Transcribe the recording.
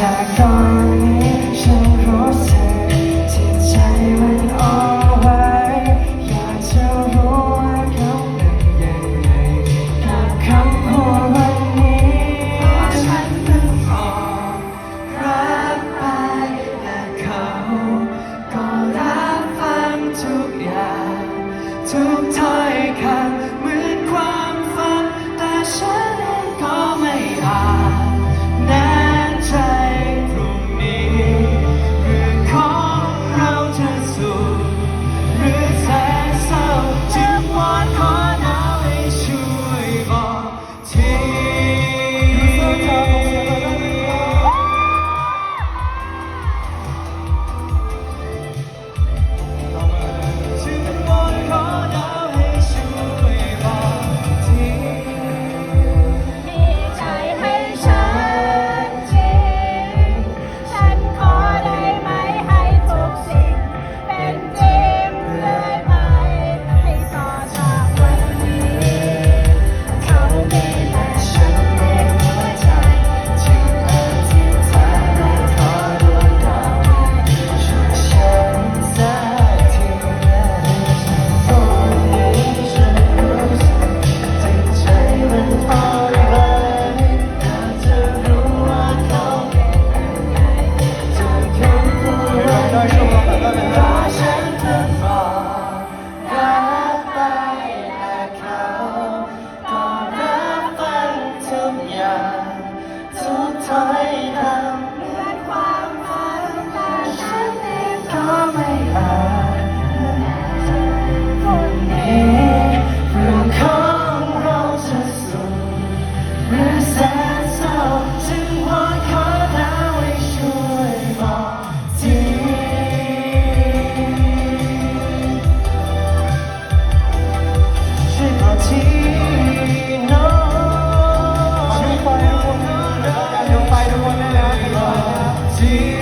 แต่ก่อนนี้ฉันรู้สึกที่ใจมันอ่อนไหวอยากจะรู้ว่าเขาเป็นยังไงกับคำพูดวันนี้เพราะฉันเพิ่งออกรักไปและเขาก็รับฟังทุกอย่างทุกถ้อยคำเหมือนความฝันแต่ฉันเองก็ไม่อาจแน่ใจพรุ่งนี้เรื่องของเราจะสุขหรือแสนเศร้าจึงวอนขอดาวให้ช่วยบอกทีถ้อยคำเหมือนความฝันแต่ฉันเองก็ไม่อาจวันนี้เรื่องของเราจะสุขหรือแสนเศร้าจึงวอนขอดาวให้ช่วยบอกทีช่วยบอกทีSee